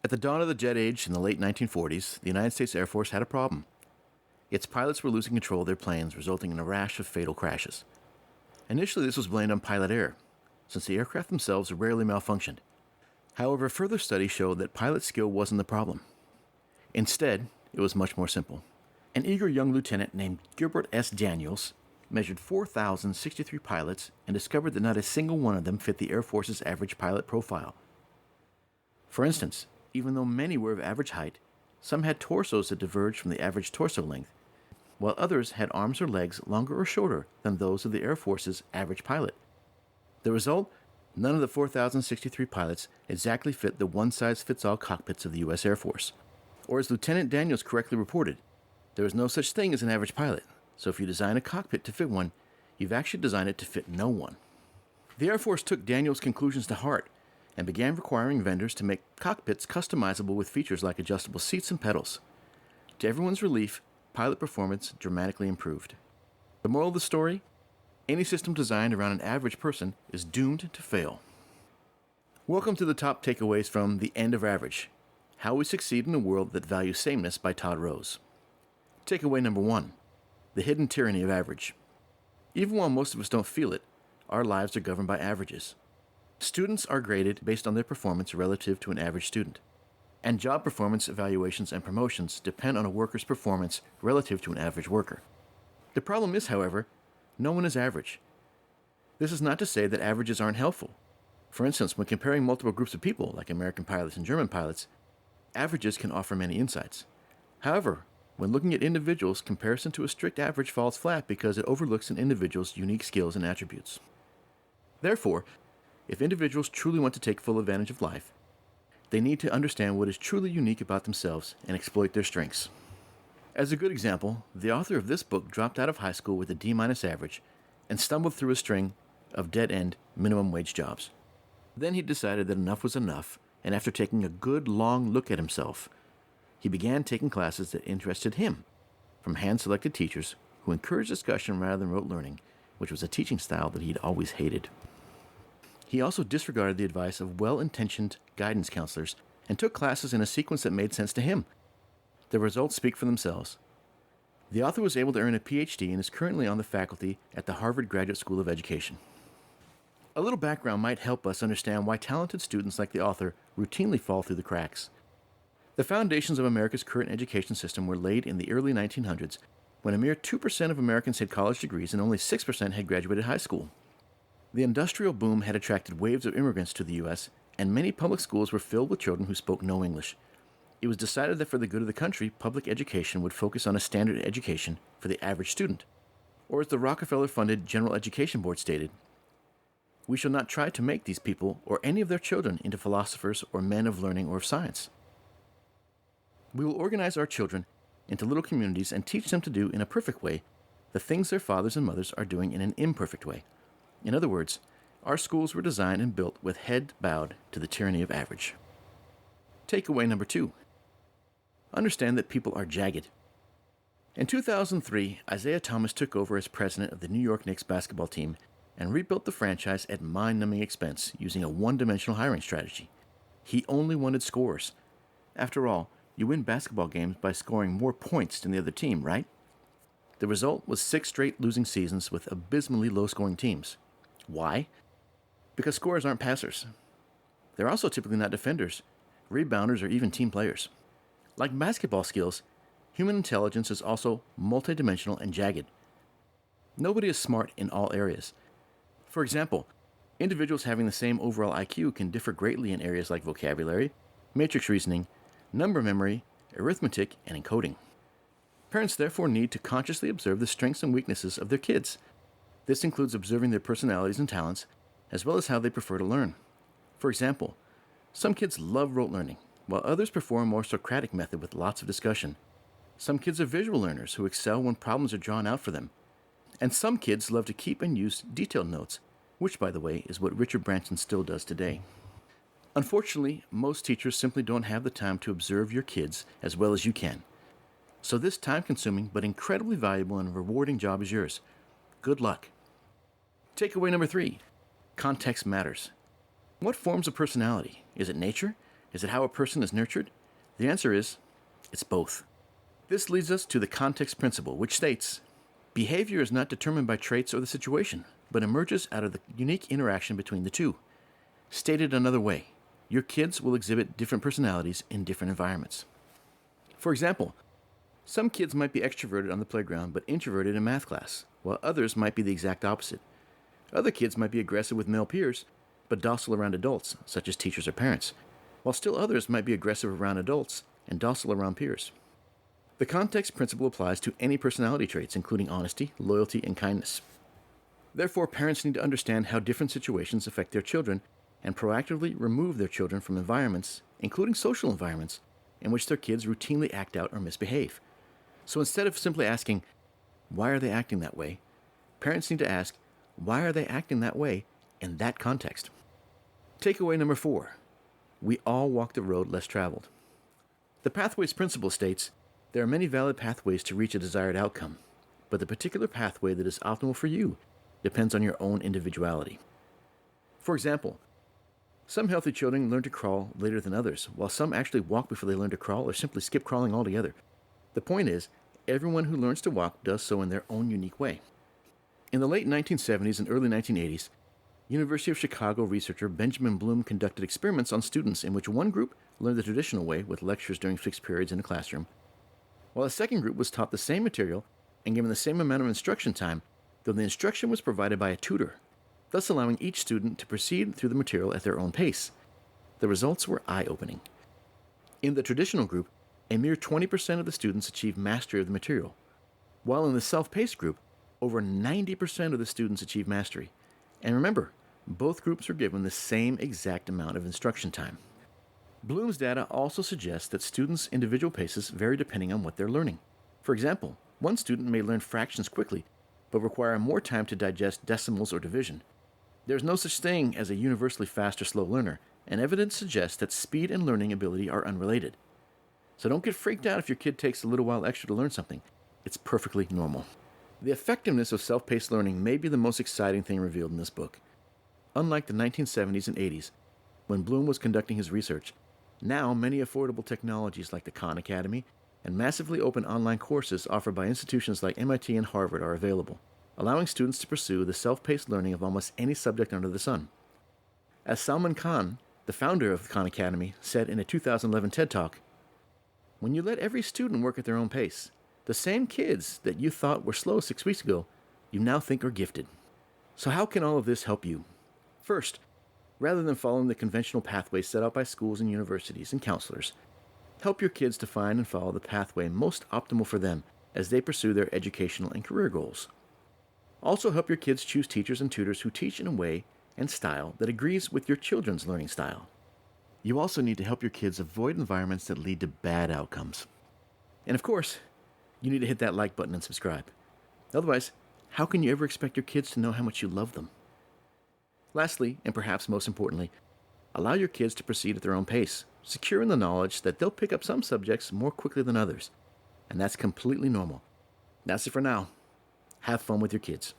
At the dawn of the jet age in the late 1940s, the United States Air Force had a problem. Its pilots were losing control of their planes, resulting in a rash of fatal crashes. Initially, this was blamed on pilot error, since the aircraft themselves rarely malfunctioned. However, further studies showed that pilot skill wasn't the problem. Instead, it was much more simple. An eager young lieutenant named Gilbert S. Daniels measured 4,063 pilots and discovered that not a single one of them fit the Air Force's average pilot profile. For instance, even though many were of average height, some had torsos that diverged from the average torso length, while others had arms or legs longer or shorter than those of the Air Force's average pilot. The result? None of the 4,063 pilots exactly fit the one-size-fits-all cockpits of the U.S. Air Force. Or as Lieutenant Daniels correctly reported, there is no such thing as an average pilot, so if you design a cockpit to fit one, you've actually designed it to fit no one. The Air Force took Daniels' conclusions to heart and began requiring vendors to make cockpits customizable with features like adjustable seats and pedals. To everyone's relief, pilot performance dramatically improved. The moral of the story? Any system designed around an average person is doomed to fail. Welcome to the top takeaways from The End of Average: How We Succeed in a World That Values Sameness by Todd Rose. Takeaway number 1. The hidden tyranny of average. Even while most of us don't feel it, our lives are governed by averages. Students are graded based on their performance relative to an average student, and job performance evaluations and promotions depend on a worker's performance relative to an average worker. The problem is, however, no one is average. This is not to say that averages aren't helpful. For instance, when comparing multiple groups of people, like American pilots and German pilots, averages can offer many insights. However, when looking at individuals, comparison to a strict average falls flat because it overlooks an individual's unique skills and attributes. Therefore, if individuals truly want to take full advantage of life, they need to understand what is truly unique about themselves and exploit their strengths. As a good example, the author of this book dropped out of high school with a D- average and stumbled through a string of dead-end minimum wage jobs. Then he decided that enough was enough, and after taking a good long look at himself, he began taking classes that interested him, from hand-selected teachers who encouraged discussion rather than rote learning, which was a teaching style that he'd always hated. He also disregarded the advice of well-intentioned guidance counselors and took classes in a sequence that made sense to him. The results speak for themselves. The author was able to earn a PhD and is currently on the faculty at the Harvard Graduate School of Education. A little background might help us understand why talented students like the author routinely fall through the cracks. The foundations of America's current education system were laid in the early 1900s, when a mere 2% of Americans had college degrees and only 6% had graduated high school. The industrial boom had attracted waves of immigrants to the U.S., and many public schools were filled with children who spoke no English. It was decided that for the good of the country, public education would focus on a standard education for the average student. Or as the Rockefeller-funded General Education Board stated, "We shall not try to make these people or any of their children into philosophers or men of learning or of science. We will organize our children into little communities and teach them to do in a perfect way the things their fathers and mothers are doing in an imperfect way." In other words, our schools were designed and built with head bowed to the tyranny of average. Takeaway number 2. Understand that people are jagged. In 2003, Isaiah Thomas took over as president of the New York Knicks basketball team and rebuilt the franchise at mind-numbing expense using a one-dimensional hiring strategy. He only wanted scorers. After all, you win basketball games by scoring more points than the other team, right? The result was 6 straight losing seasons with abysmally low-scoring teams. Why? Because scorers aren't passers. They're also typically not defenders, rebounders, or even team players. Like basketball skills, human intelligence is also multidimensional and jagged. Nobody is smart in all areas. For example, individuals having the same overall IQ can differ greatly in areas like vocabulary, matrix reasoning, number memory, arithmetic, and encoding. Parents therefore need to consciously observe the strengths and weaknesses of their kids. This includes observing their personalities and talents, as well as how they prefer to learn. For example, some kids love rote learning, while others prefer a more Socratic method with lots of discussion. Some kids are visual learners who excel when problems are drawn out for them. And some kids love to keep and use detailed notes, which, by the way, is what Richard Branson still does today. Unfortunately, most teachers simply don't have the time to observe your kids as well as you can. So this time-consuming but incredibly valuable and rewarding job is yours. Good luck. Takeaway number 3. Context matters. What forms a personality? Is it nature? Is it how a person is nurtured? The answer is, it's both. This leads us to the context principle, which states, behavior is not determined by traits or the situation, but emerges out of the unique interaction between the two. Stated another way, your kids will exhibit different personalities in different environments. For example, some kids might be extroverted on the playground but introverted in math class, while others might be the exact opposite. Other kids might be aggressive with male peers, but docile around adults, such as teachers or parents, while still others might be aggressive around adults and docile around peers. The context principle applies to any personality traits, including honesty, loyalty, and kindness. Therefore, parents need to understand how different situations affect their children and proactively remove their children from environments, including social environments, in which their kids routinely act out or misbehave. So instead of simply asking, why are they acting that way? Parents need to ask, why are they acting that way in that context? Takeaway number 4. We all walk the road less traveled. The pathways principle states, there are many valid pathways to reach a desired outcome, but the particular pathway that is optimal for you depends on your own individuality. For example, some healthy children learn to crawl later than others, while some actually walk before they learn to crawl or simply skip crawling altogether. The point is, everyone who learns to walk does so in their own unique way. In the late 1970s and early 1980s, University of Chicago researcher Benjamin Bloom conducted experiments on students in which one group learned the traditional way with lectures during fixed periods in a classroom, while a second group was taught the same material and given the same amount of instruction time, though the instruction was provided by a tutor, thus allowing each student to proceed through the material at their own pace. The results were eye-opening. In the traditional group, a mere 20% of the students achieved mastery of the material, while in the self-paced group, over 90% of the students achieved mastery. And remember, both groups were given the same exact amount of instruction time. Bloom's data also suggests that students' individual paces vary depending on what they're learning. For example, one student may learn fractions quickly, but require more time to digest decimals or division. There's no such thing as a universally fast or slow learner, and evidence suggests that speed and learning ability are unrelated. So don't get freaked out if your kid takes a little while extra to learn something. It's perfectly normal. The effectiveness of self-paced learning may be the most exciting thing revealed in this book. Unlike the 1970s and 80s, when Bloom was conducting his research, now many affordable technologies like the Khan Academy and massively open online courses offered by institutions like MIT and Harvard are available, allowing students to pursue the self-paced learning of almost any subject under the sun. As Salman Khan, the founder of the Khan Academy, said in a 2011 TED Talk, when you let every student work at their own pace, the same kids that you thought were slow 6 weeks ago, you now think are gifted. So how can all of this help you? First, rather than following the conventional pathways set out by schools and universities and counselors, help your kids to find and follow the pathway most optimal for them as they pursue their educational and career goals. Also help your kids choose teachers and tutors who teach in a way and style that agrees with your children's learning style. You also need to help your kids avoid environments that lead to bad outcomes. And of course, you need to hit that like button and subscribe. Otherwise, how can you ever expect your kids to know how much you love them? Lastly, and perhaps most importantly, allow your kids to proceed at their own pace, secure in the knowledge that they'll pick up some subjects more quickly than others. And that's completely normal. That's it for now. Have fun with your kids.